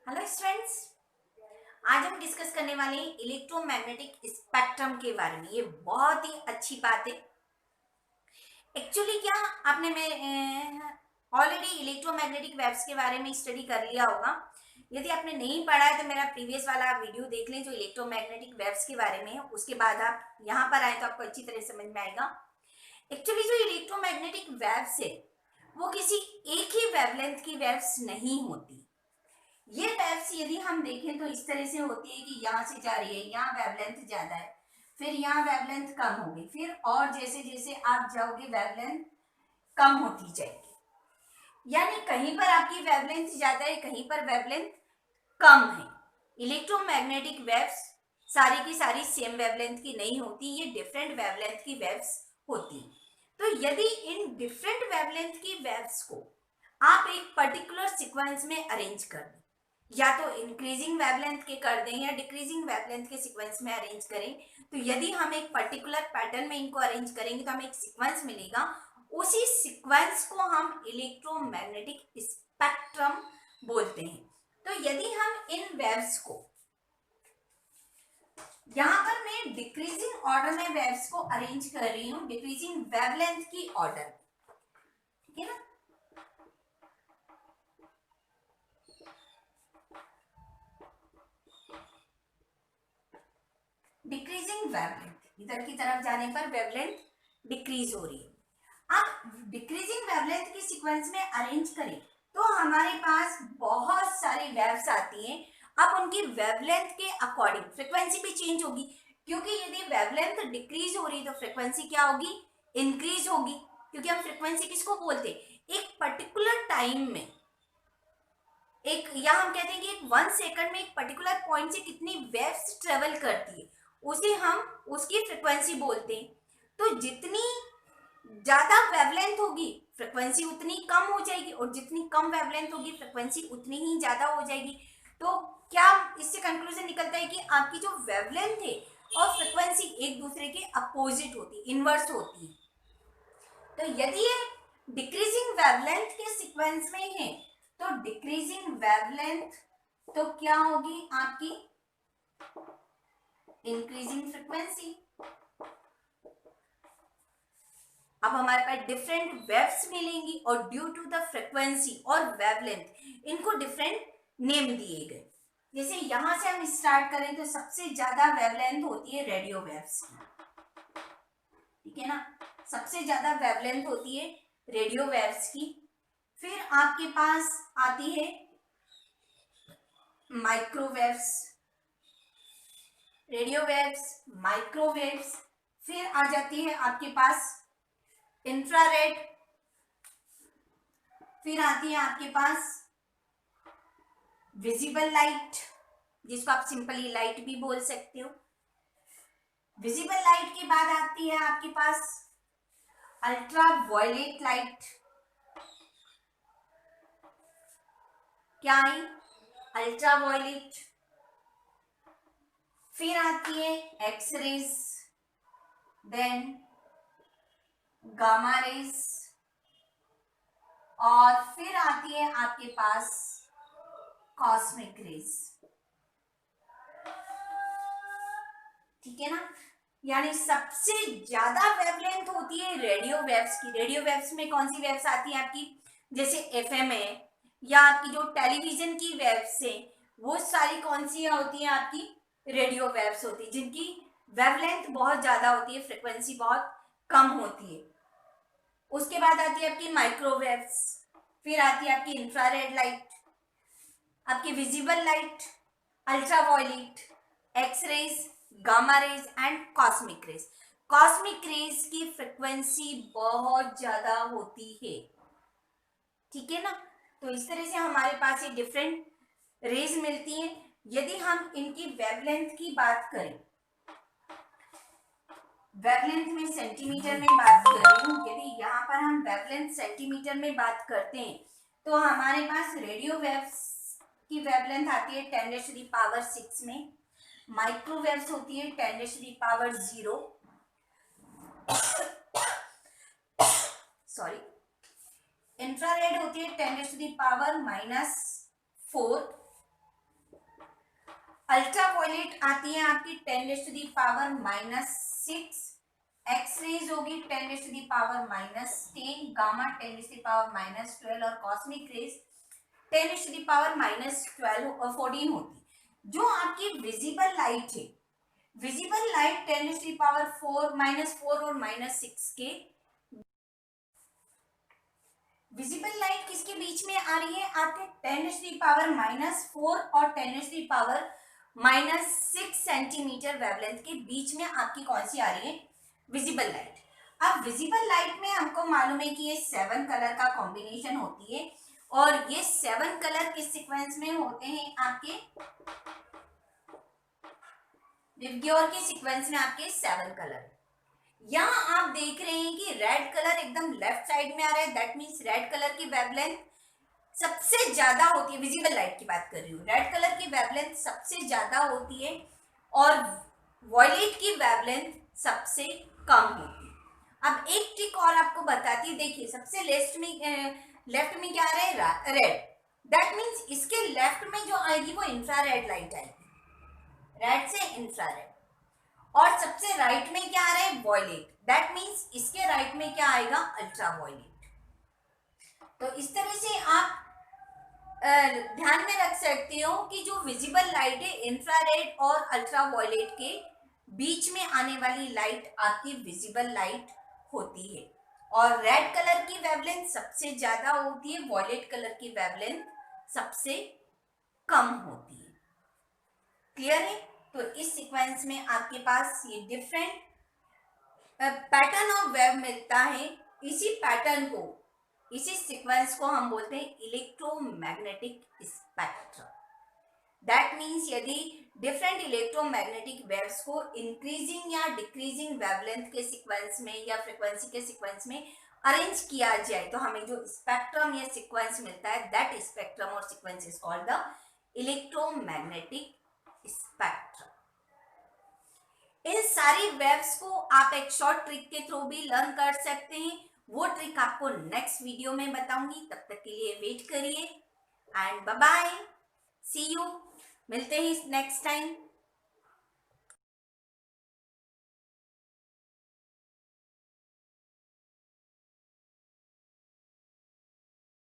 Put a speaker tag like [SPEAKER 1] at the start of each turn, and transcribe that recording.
[SPEAKER 1] Hello students, आज हम discuss करने वाले हैं इलेक्ट्रोमैग्नेटिक स्पेक्ट्रम के बारे में। ये बहुत ही अच्छी बात है। एक्चुअली क्या आपने मैं ऑलरेडी इलेक्ट्रोमैग्नेटिक वेव्स के बारे में स्टडी कर लिया होगा। यदि आपने नहीं पढ़ा है तो मेरा प्रीवियस वाला वीडियो देख लें जो इलेक्ट्रोमैग्नेटिक वेव्स के बारे में है। उसके बाद आप यहाँ पर आए तो आपको अच्छी तरह समझ में आएगा। एक्चुअली जो इलेक्ट्रोमैग्नेटिक वेव्स है वो किसी एक ही वेवलेंथ की वेव्स नहीं होती। ये वेव्स यदि हम देखें तो इस तरह से होती है कि यहाँ से जा रही है, यहाँ वेवलेंथ ज्यादा है, फिर यहाँ वेवलेंथ कम होगी, फिर और जैसे जैसे आप जाओगे वेवलेंथ कम होती जाएगी। यानी कहीं पर आपकी वेवलेंथ ज्यादा है, कहीं पर वेवलेंथ कम है। इलेक्ट्रोमैग्नेटिक वेव्स सारी की सारी सेम वेवलेंथ की नहीं होती, ये डिफरेंट वेवलेंथ की वेव्स होती। तो यदि इन डिफरेंट वेवलेंथ की वेव्स को आप एक पर्टिकुलर सीक्वेंस में अरेंज कर दें, या तो इंक्रीजिंग वेवलेंथ के कर दें या डिक्रीजिंग वेवलेंथ के सीक्वेंस में अरेंज करें, तो यदि हम एक पर्टिकुलर पैटर्न में इनको अरेंज करेंगे तो हमें एक सीक्वेंस मिलेगा। उसी सीक्वेंस को हम इलेक्ट्रोमैग्नेटिक स्पेक्ट्रम बोलते हैं। तो यदि हम इन वेव्स को यहाँ पर मैं डिक्रीजिंग ऑर्डर में वेव्स को अरेंज कर रही हूँ, डिक्रीजिंग वेवलेंथ की ऑर्डर, ठीक है ना। डिक्रीजिंग वेवलेंथ, इधर की तरफ जाने पर वेवलेंथ डिक्रीज हो रही है। आप डिक्रीजिंग वेवलेंथ की सीक्वेंस में अरेंज करें तो हमारे पास बहुत सारी वेव्स आती हैं। अब उनकी वेवलेंथ के अकॉर्डिंग फ्रीक्वेंसी भी चेंज होगी, क्योंकि यदि वेवलेंथ डिक्रीज हो रही तो फ्रीक्वेंसी क्या होगी, इंक्रीज होगी। क्योंकि हम फ्रीक्वेंसी किसको बोलते हैं, एक पर्टिकुलर टाइम में एक, या हम कहते हैं कि एक 1 सेकंड में एक पर्टिकुलर पॉइंट से कितनी वेव्स ट्रेवल करती है, उसे हम उसकी फ्रीक्वेंसी बोलते हैं। तो जितनी ज्यादा वेवलेंथ होगी फ्रीक्वेंसी उतनी कम हो जाएगी, और जितनी कम वेवलेंथ होगी फ्रीक्वेंसी उतनी ही ज्यादा हो जाएगी। तो क्या इससे कंक्लूजन निकलता है कि आपकी जो वेवलेंथ है और फ्रीक्वेंसी एक दूसरे के अपोजिट होती, इनवर्स होती है। तो यदि ये डिक्रीजिंग वेवलेंथ के सीक्वेंस में है तो डिक्रीजिंग वेवलेंथ तो क्या होगी आपकी, इंक्रीजिंग फ्रीक्वेंसी। अब हमारे पास डिफरेंट वेव्स मिलेंगी और ड्यू टू द फ्रीक्वेंसी और वेवलेंथ इनको डिफरेंट नेम दिए गए। जैसे यहां से हम स्टार्ट करें तो सबसे ज्यादा वेवलेंथ होती है रेडियो वेव्स की, ठीक है ना। सबसे ज्यादा वेवलेंथ होती है रेडियो वेव्स की। फिर आपके पास आती है माइक्रोवेव्स, रेडियो वेव्स, माइक्रोवेव्स। फिर आ जाती है आपके पास इंफ्रारेड। फिर आती है आपके पास विजिबल लाइट, जिसको आप सिंपली लाइट भी बोल सकते हो। विजिबल लाइट के बाद आती है आपके पास अल्ट्रा वायलेट लाइट। क्या आई, अल्ट्रा वायलेट। फिर आती है एक्सरेज, देन गामा रेज, और फिर आती है आपके पास कॉस्मिक रेज, ठीक है ना। यानी सबसे ज्यादा वेवलेंथ होती है रेडियो वेव्स की। रेडियो वेव्स में कौन सी वेव्स आती है आपकी, जैसे एफएम है, या आपकी जो टेलीविजन की वेव्स है, वो सारी कौन सी होती है आपकी, रेडियो वेव्स होती है, जिनकी वेवलेंथ बहुत ज्यादा होती है, फ्रिक्वेंसी बहुत कम होती है। उसके बाद आती है आपकी माइक्रोवेव्स, फिर आती है आपकी इंफ्रारेड लाइट, आपकी visible light, ultraviolet, X rays, gamma rays and cosmic rays. Cosmic rays की फ्रिक्वेंसी बहुत ज्यादा होती है, ठीक है ना। तो इस तरह से हमारे पास ये डिफरेंट रेज मिलती हैं। यदि हम इनकी वेवलेंथ की बात करें, वेवलेंथ में सेंटीमीटर में बात कर रही हूँ, यदि यहाँ पर हम वेवलेंथ सेंटीमीटर में बात करते हैं तो हमारे पास रेडियो वेव्स की वेवलेंथ आती है 10⁻⁶ में, माइक्रोवेव्स होती है 10⁻�0, सॉरी, इंफ्रारेड होती है 10⁻⁻⁴, अल्ट्रावायलेट आती है आपकी 10⁻⁻⁻6, एक्सरेज होगी 10⁻⁻10, गामा 10⁻⁻12 और कॉस्मिक रेज 10⁻⁻12 और 14 होती। जो आपकी विजिबल लाइट है, विजिबल लाइट 10⁻⁴ और -6 के, विजिबल लाइट किसके बीच में आ रही है आपके 10⁻⁻4 और 10⁻⁻6 सेंटीमीटर वेवलेंथ के बीच में आपकी कौन सी आ रही है, विजिबल लाइट। अब विजिबल लाइट में हमको मालूम है कि ये 7 कलर का कॉम्बिनेशन होती है और ये 7 कलर किस सीक्वेंस में होते हैं आपके, विबग्योर के सीक्वेंस में आपके 7 कलर। यहाँ आप देख रहे हैं कि रेड कलर एकदम लेफ्ट साइड में आ रहा है, दैट मीन्स रेड कलर की वेवलेंथ सबसे ज्यादा होती है, विजिबल लाइट की बात कर रही हूँ, रेड कलर की वेवलेंथ सबसे ज्यादा होती है और वॉयलेट की वेवलेंथ सबसे कम होती है। अब एक ट्रिक और आपको बताती है, देखिए सबसे लेफ्ट में क्या आ रहा है, रेड, दैट मीन्स इसके लेफ्ट में जो आएगी वो इंफ्रारेड लाइट आएगी, रेड से इंफ्रारेड। और सबसे राइट में क्या आ रहा है, वॉयलेट, दैट मीन्स इसके राइट में क्या आएगा, अल्ट्रावायलेट। तो इस तरह से आप ध्यान में रख सकते हो कि जो विजिबल लाइट है इंफ्रारेड और अल्ट्रावायलेट के बीच में आने वाली लाइट आपकी विजिबल लाइट होती है और रेड कलर की वेवलेंथ सबसे ज्यादा होती है, वॉयलेट कलर की वेवलेंथ सबसे कम होती है। क्लियर है? तो इस सीक्वेंस में आपके पास ये डिफरेंट पैटर्न ऑफ वेव मिलता है। इसी पैटर्न को, इसी सीक्वेंस को हम बोलते हैं इलेक्ट्रोमैग्नेटिक स्पेक्ट्रम। दैट मीन्स यदि डिफरेंट इलेक्ट्रोमैग्नेटिक वेव्स को इंक्रीजिंग या डिक्रीजिंग वेवलेंथ के सीक्वेंस में या फ्रीक्वेंसी के सीक्वेंस में अरेंज किया जाए तो हमें जो स्पेक्ट्रम या सीक्वेंस मिलता है, दैट स्पेक्ट्रम और sequence is called the electromagnetic spectrum. इन सारी वेव्स को आप एक शॉर्ट ट्रिक के थ्रू भी लर्न कर सकते हैं, वो ट्रिक आपको नेक्स्ट वीडियो में बताऊंगी। तब तक के लिए वेट करिए and bye bye, see you, मिलते हैं नेक्स्ट टाइम।